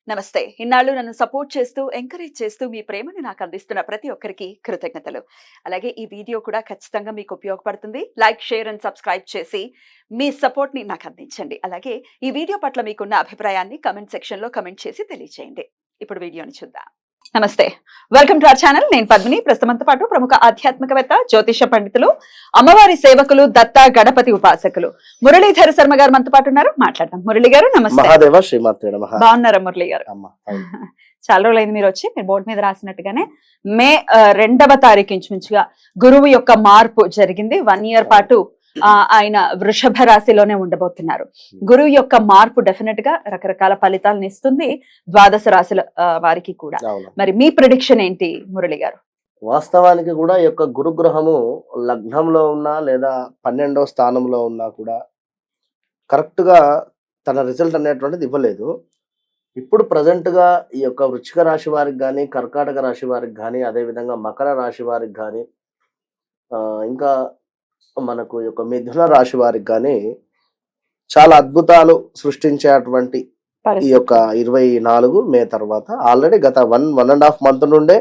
నమస్తే. ఇన్నాళ్ళు నన్ను సపోర్ట్ చేస్తూ, ఎంకరేజ్ చేస్తూ మీ ప్రేమని నాకు అందిస్తున్న ప్రతి ఒక్కరికి కృతజ్ఞతలు. అలాగే ఈ వీడియో కూడా ఖచ్చితంగా మీకు ఉపయోగపడుతుంది. లైక్, షేర్ అండ్ సబ్స్క్రైబ్ చేసి మీ సపోర్ట్‌ని నాకు అందించండి. అలాగే ఈ వీడియో పట్ల మీకున్న అభిప్రాయాన్ని కామెంట్ సెక్షన్‌లో కామెంట్ చేసి తెలియజేయండి. ఇప్పుడు వీడియోని చూద్దాం. నమస్తే. Welcome to our channel. నేను పద్మిని. ప్రస్తుతంతో పాటు ప్రముఖ ఆధ్యాత్మికవేత్త, జ్యోతిష పండితులు, అమ్మవారి సేవకులు, దత్త గణపతి ఉపాసకులు మురళీధర శర్మ గారు మనతో పాటు ఉన్నారు. మాట్లాడదాం. మురళి గారు నమస్తే. మహాదేవ శ్రీమాత్రే నమః. బాగున్నారా మురళి గారు? చాలా రోజులైంది మీరు వచ్చి. మీరు బోర్డు మీద రాసినట్టుగానే మే 2వ తారీఖు ఇంచుమించుగా గురువు యొక్క మార్పు జరిగింది. 1 ఇయర్ పాటు ఆయన వృషభ రాశిలోనే ఉండబోతున్నారు. గురువు యొక్క మార్పు డెఫినెట్ గా రకరకాల ఫలితాలను ఇస్తుంది ద్వాదశ రాశుల వారికి కూడా. మరి మీ ప్రిడిక్షన్ ఏంటి మురళి గారు? వాస్తవానికి కూడా ఈ యొక్క గురుగ్రహము లగ్నంలో ఉన్నా లేదా 12వ స్థానంలో ఉన్నా కూడా కరెక్ట్ గా తన రిజల్ట్ అనేటువంటిది ఇవ్వలేదు. ఇప్పుడు ప్రజెంట్ గా ఈ యొక్క వృశ్చిక రాశి వారికి కానీ, కర్కాటక రాశి వారికి కానీ, అదే విధంగా మకర రాశి వారికి కానీ, ఇంకా మనకు ఈ యొక్క మిథున రాశి వారికి కానీ చాలా అద్భుతాలు సృష్టించేటువంటి ఈ యొక్క 24 మే తర్వాత ఆల్రెడీ గత 1.5 మంత్ నుండే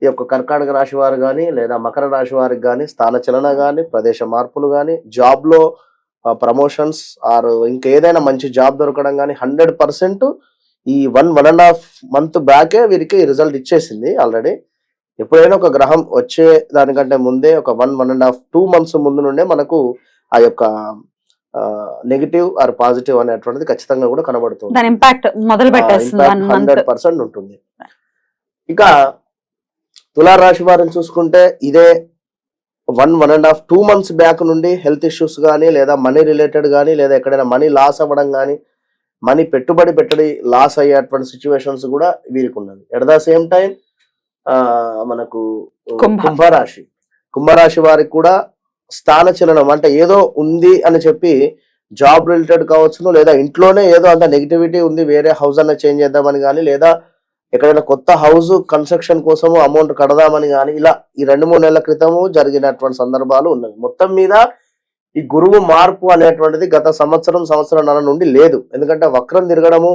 ఈ యొక్క కర్కాటక రాశి వారు కానీ లేదా మకర రాశి వారికి కానీ స్థానచలన కానీ, ప్రదేశ మార్పులు కానీ, జాబ్ లో ప్రమోషన్స్ ఆర్ ఇంకేదైనా మంచి జాబ్ దొరకడం కానీ 100% ఈ 1.5 మంత్ బ్యాకే వీరికి రిజల్ట్ ఇచ్చేసింది ఆల్రెడీ. ఎప్పుడైనా ఒక గ్రహం వచ్చే దానికంటే ముందే ఒక 1.5 2 మంత్స్ ముందు నుండే మనకు ఆ యొక్క నెగిటివ్ ఆర్ పాజిటివ్ అనేటువంటిది ఖచ్చితంగా కూడా కనబడుతుంది. దాని ఇంపాక్ట్ మొదలు పెట్టేస్తుంది. 100% ఉంటుంది. ఇక తులారాశి వారిని చూసుకుంటే ఇదే 1.5 2 మంత్స్ బ్యాక్ నుండి హెల్త్ ఇష్యూస్ కానీ లేదా మనీ రిలేటెడ్ కానీ లేదా ఎక్కడైనా మనీ లాస్ అవ్వడం కానీ, మనీ పెట్టుబడి లాస్ అయ్యేటువంటి సిచ్యువేషన్స్ కూడా వీరికి ఉన్నది. ఎట్ ద సేమ్ టైం మనకు కుంభరాశి వారికి కూడా స్థానచలనం అంటే ఏదో ఉంది అని చెప్పి జాబ్ రిలేటెడ్ కావచ్చును, లేదా ఇంట్లోనే ఏదో అంత నెగిటివిటీ ఉంది, వేరే హౌస్ అన్న చేంజ్ చేద్దామని కానీ, లేదా ఎక్కడైనా కొత్త హౌస్ కన్స్ట్రక్షన్ కోసము అమౌంట్ కడదామని కానీ, ఇలా ఈ 2-3 నెలల క్రితము జరిగినటువంటి సందర్భాలు ఉన్నాయి. మొత్తం మీద ఈ గురువు మార్పు అనేటువంటిది గత సంవత్సరంన్నర నుండి లేదు. ఎందుకంటే వక్రం తిరగడము,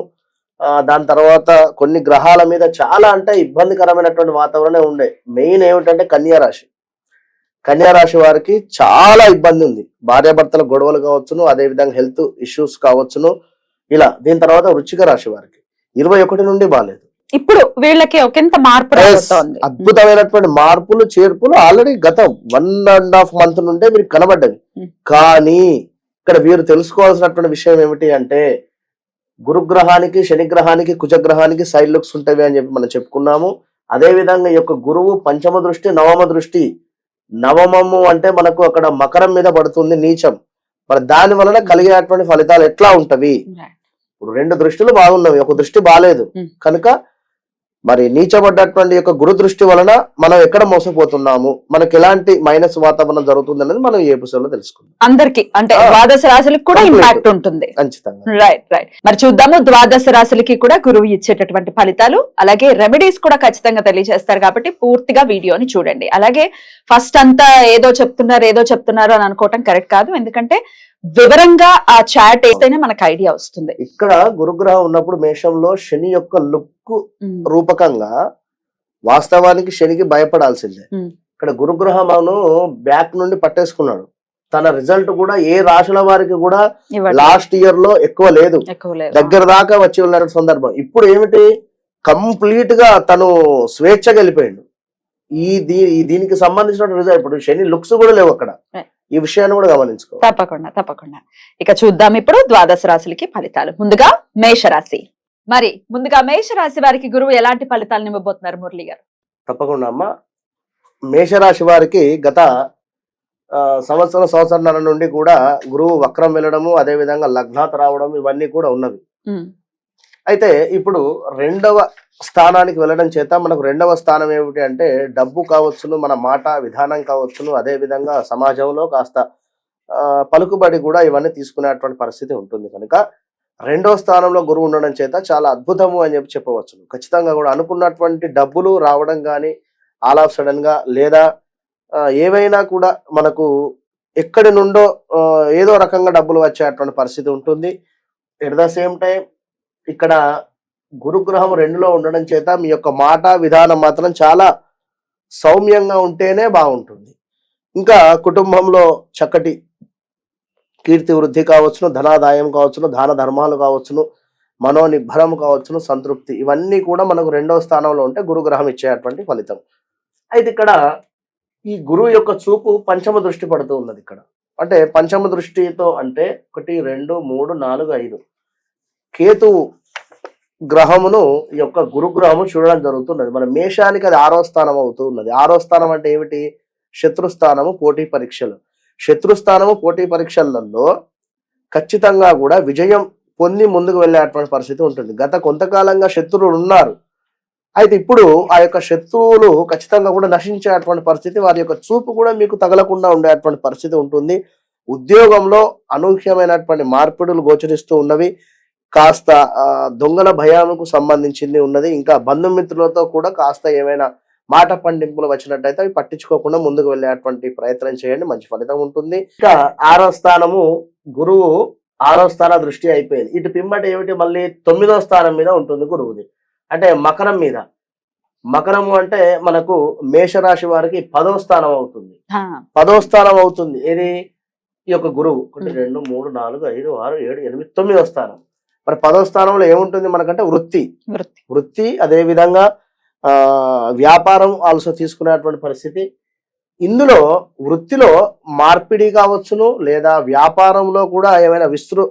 దాని తర్వాత కొన్ని గ్రహాల మీద చాలా అంటే ఇబ్బందికరమైనటువంటి వాతావరణం ఉండే. మెయిన్ ఏమిటంటే కన్యారాశి వారికి చాలా ఇబ్బంది ఉంది. భార్యాభర్తల గొడవలు కావచ్చును, అదే విధంగా హెల్త్ ఇష్యూస్ కావచ్చును, ఇలా. దీని తర్వాత వృశ్చిక రాశి వారికి 21 నుండి బాలేదు. ఇప్పుడు వీళ్ళకి ఒకంత మార్పు రాబోతోంది. అద్భుతమైనటువంటి మార్పులు చేర్పులు ఆల్రెడీ గత 1.5 మంత్ నుండే వీరికి కనబడ్డది. కానీ ఇక్కడ వీరు తెలుసుకోవాల్సినటువంటి విషయం ఏమిటి అంటే, గురుగ్రహానికి, శనిగ్రహానికి, కుజగ్రహానికి సైడ్ లుక్స్ ఉంటాయి అని చెప్పి మనం చెప్పుకున్నాము. అదే విధంగా ఈ యొక్క గురువు పంచమ దృష్టి, నవమ దృష్టి. నవమము అంటే మనకు అక్కడ మకరం మీద పడుతుంది, నీచం. మరి దాని వలన కలిగేటువంటి ఫలితాలు ఎట్లా ఉంటవి? ఇప్పుడు 2 దృష్టిలు బాగున్నవి, ఒక దృష్టి బాలేదు. కనుక మరి నీచబడ్డటువంటి యొక్క గురు దృష్టి వలన మనం ఎక్కడ మోసపోతున్నాము, మనకి ఎలాంటి మైనస్ వాతావరణం జరుగుతుంది అనేది మనం ఈ ఎపిసోడ్ లో తెలుసుకుందాం. అందరికి అంటే ద్వాదశ రాశులకు కూడా ఇంపాక్ట్ ఉంటుంది. ఖచ్చితంగా. రైట్. మరి చూద్దాము ద్వాదశ రాశులకి కూడా గురువు ఇచ్చేటటువంటి ఫలితాలు, అలాగే రెమెడీస్ కూడా ఖచ్చితంగా తెలియజేస్తారు. కాబట్టి పూర్తిగా వీడియోని చూడండి. అలాగే ఫస్ట్ అంతా ఏదో చెప్తున్నారు అని అనుకోవటం కరెక్ట్ కాదు. ఎందుకంటే వివరంగా ఆ చాట్ వేస్తేనే మనకు ఐడియా వస్తుంది. ఇక్కడ గురుగ్రహం ఉన్నప్పుడు మేషంలో శని యొక్క లుక్ రూపకంగా వాస్తవానికి శనికి భయపడాల్సిందే. ఇక్కడ గురుగ్రహమును బ్యాక్ నుండి పట్టేసుకున్నాడు. తన రిజల్ట్ కూడా ఏ రాశుల వారికి కూడా లాస్ట్ ఇయర్ లో ఎక్కువ లేదు, దగ్గర దాకా వచ్చి ఉన్న సందర్భం. ఇప్పుడు ఏమిటి, కంప్లీట్ గా తను స్వేచ్ఛగా వెళ్ళిపోయాడు. దీనికి సంబంధించిన రిజల్ట్ ఇప్పుడు శని లుక్స్ కూడా లేవు అక్కడ. ఈ విషయాన్ని కూడా గమనించుకో. తప్పకుండా. ఇక చూద్దాం ఇప్పుడు ద్వాదశ రాశులకి ఫలితాలు. ముందుగా మేషరాశి. మరి ముందుగా మేషరాశి వారికి గురువు ఎలాంటి ఫలితాలను ఇవ్వబోతున్నారు మురళి గారు? తప్పకుండా అమ్మా. మేషరాశి వారికి గత సంవత్సరంన్నర నుండి కూడా గురువు వక్రం వెళ్ళడము, అదే విధంగా లగ్నాత రావడం, ఇవన్నీ కూడా ఉన్నవి. అయితే ఇప్పుడు 2వ స్థానానికి వెళ్ళడం చేత మనకు 2వ స్థానం ఏమిటి అంటే డబ్బు కావచ్చును, మన మాట విధానం కావచ్చును, అదే విధంగా సమాజంలో కాస్త పలుకుబడి కూడా ఇవన్నీ తీసుకునేటువంటి పరిస్థితి ఉంటుంది. కనుక 2వ స్థానంలో గురువు ఉండడం చేత చాలా అద్భుతము అని చెప్పవచ్చు. ఖచ్చితంగా కూడా అనుకున్నటువంటి డబ్బులు రావడం కానీ, ఆల్ ఆఫ్ సడన్ గా లేదా ఏవైనా కూడా మనకు ఎక్కడి నుండో ఏదో రకంగా డబ్బులు వచ్చేటువంటి పరిస్థితి ఉంటుంది. ఎట్ ద సేమ్ టైం ఇక్కడ గురుగ్రహం 2లో ఉండడం చేత మీ యొక్క మాట విధానం మాత్రం చాలా సౌమ్యంగా ఉంటేనే బాగుంటుంది. ఇంకా కుటుంబంలో చక్కటి కీర్తి వృద్ధి కావచ్చును, ధనాదాయం కావచ్చును, దాన ధర్మాలు కావచ్చును, మనోనిబ్బరం కావచ్చును, సంతృప్తి, ఇవన్నీ కూడా మనకు 2వ స్థానంలో ఉంటే గురుగ్రహం ఇచ్చేటువంటి ఫలితం. అయితే ఇక్కడ ఈ గురువు యొక్క చూపు పంచమ దృష్టి పడుతూ ఉన్నది ఇక్కడ. అంటే పంచమ దృష్టితో అంటే 1, 2, 3, 4, 5 కేతువు గ్రహమును ఈ యొక్క గురుగ్రహము చూడడం జరుగుతున్నది. మన మేషానికి అది 6వ స్థానం అవుతూ ఉన్నది. 6వ స్థానం అంటే ఏమిటి? శత్రుస్థానము, పోటీ పరీక్షలు. శత్రుస్థానము, పోటీ పరీక్షలలో ఖచ్చితంగా కూడా విజయం పొంది ముందుకు వెళ్ళేటువంటి పరిస్థితి ఉంటుంది. గత కొంతకాలంగా శత్రువులు ఉన్నారు. అయితే ఇప్పుడు ఆ యొక్క శత్రువులు ఖచ్చితంగా కూడా నశించేటువంటి పరిస్థితి, వారి యొక్క చూపు కూడా మీకు తగలకుండా ఉండేటువంటి పరిస్థితి ఉంటుంది. ఉద్యోగంలో అనూహ్యమైనటువంటి మార్పిడులు గోచరిస్తూ ఉన్నవి. కాస్త దొంగల భయానికి సంబంధించింది ఉన్నది. ఇంకా బంధుమిత్రులతో కూడా కాస్త ఏమైనా మాట పండింపులు వచ్చినట్టయితే అవి పట్టించుకోకుండా ముందుకు వెళ్ళేటువంటి ప్రయత్నం చేయండి, మంచి ఫలితం ఉంటుంది. ఇంకా 6వ స్థానము గురువు 6వ స్థాన దృష్టి అయిపోయింది. ఇటు పిమ్మటి ఏమిటి? మళ్ళీ 9వ స్థానం మీద ఉంటుంది గురువుది. అంటే మకరం మీద. మకరము అంటే మనకు మేషరాశి వారికి 10వ స్థానం అవుతుంది. 10వ స్థానం అవుతుంది ఏది? ఈ యొక్క గురువు 1, 2, 3, 4, 5, 6, 7, 8, 9వ స్థానం. మరి 10వ స్థానంలో ఏముంటుంది మనకంటే వృత్తి, అదే విధంగా వ్యాపారం ఆల్సో తీసుకునేటువంటి పరిస్థితి. ఇందులో వృత్తిలో మార్పిడి కావచ్చును, లేదా వ్యాపారంలో కూడా ఏమైనా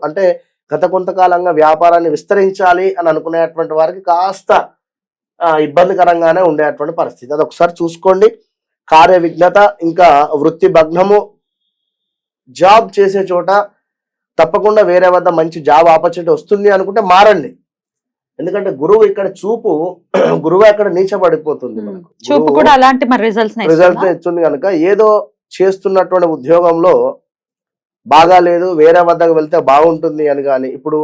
అంటే గత కొంతకాలంగా వ్యాపారాన్ని విస్తరించాలి అని అనుకునేటువంటి వారికి కాస్త ఇబ్బందికరంగానే ఉండేటువంటి పరిస్థితి. అది ఒకసారి చూసుకోండి. కార్య విఘ్నత, ఇంకా వృత్తి భగ్నము, జాబ్ చేసే చోట తప్పకుండా వేరే వద్ద మంచి జాబ్ ఆపర్చునిటీ వస్తుంది అనుకుంటే మారండి. ఎందుకంటే గురువు ఇక్కడ చూపు, గురువు అక్కడ నీచబడిపోతుంది. చూపు కూడా అలాంటి మరి రిజల్ట్స్ ఇస్తుంది కనుక ఏదో చేస్తున్నటువంటి ఉద్యోగంలో బాగాలేదు, వేరే వద్దకు వెళ్తే బాగుంటుంది అని. కానీ ఇప్పుడు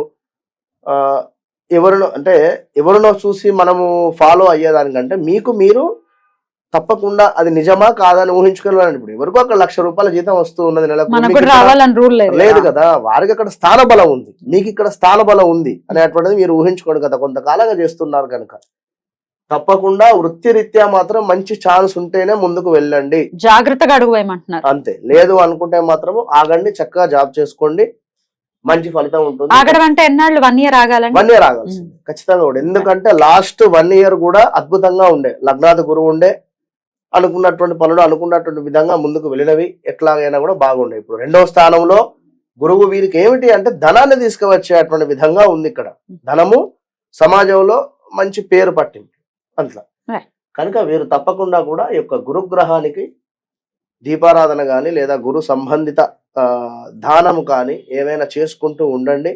ఎవరినో చూసి మనము ఫాలో అయ్యేదానికంటే మీకు మీరు తప్పకుండా అది నిజమా కాదని ఊహించుకోవాలని. ఇప్పుడు ఎవరికో అక్కడ ₹1,00,000 జీతం వస్తూ ఉన్నది నెలకు, లేదు కదా, వారికి అక్కడ స్థాన బలం ఉంది, మీకు ఇక్కడ స్థాన బలం ఉంది అనేటువంటిది మీరు ఊహించుకోండి. కదా కొంతకాలంగా చేస్తున్నారు కనుక తప్పకుండా వృత్తిరీత్యా మాత్రం మంచి ఛాన్స్ ఉంటేనే ముందుకు వెళ్ళండి, జాగ్రత్తగా అడుగు వేయమంటున్నారు. అంతే. లేదు అనుకుంటే మాత్రము ఆగండి, చక్కగా జాబ్ చేసుకోండి, మంచి ఫలితం ఉంటుంది. ఆగడం అంటే ఎన్నాళ్ళు? 1 year ఆగాలండి. 1 year ఆగాల్సింది ఖచ్చితంగా కూడా. ఎందుకంటే లాస్ట్ 1 year కూడా అద్భుతంగా ఉండే, లగ్నాది గురువు ఉండే, అనుకున్నటువంటి పనులు అనుకున్నటువంటి విధంగా ముందుకు వెళ్ళినవి ఎట్లాగైనా కూడా బాగుండే. ఇప్పుడు 2వ స్థానంలో గురువు వీరికి ఏమిటి అంటే ధనాన్ని తీసుకువచ్చేటువంటి విధంగా ఉంది. ఇక్కడ ధనము, సమాజంలో మంచి పేరు పట్టింది అట్లా. కనుక వీరు తప్పకుండా కూడా ఈ యొక్క గురుగ్రహానికి దీపారాధన కానీ లేదా గురు సంబంధిత దానము కానీ ఏమైనా చేసుకుంటూ ఉండండి,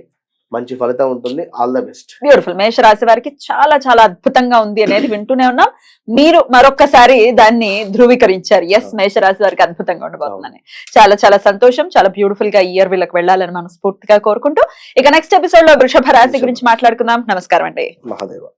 మంచి ఫలితం ఉంటుంది. All the best. బ్యూటిఫుల్. మేషరాశి వారికి చాలా చాలా అద్భుతంగా ఉంది అనేది వింటూనే ఉన్నాం. మీరు మరొక్కసారి దాన్ని ధృవీకరించారు. ఎస్, మేషరాశి వారికి అద్భుతంగా ఉండబోతుందని. చాలా చాలా సంతోషం. చాలా బ్యూటిఫుల్ గా ఈ ఇయర్ వీళ్ళకి వెళ్ళాలని మనస్ఫూర్తిగా కోరుకుంటూ ఇక నెక్స్ట్ ఎపిసోడ్ లో వృషభ రాశి గురించి మాట్లాడుకుందాం. నమస్కారం అండి. మహాదేవ.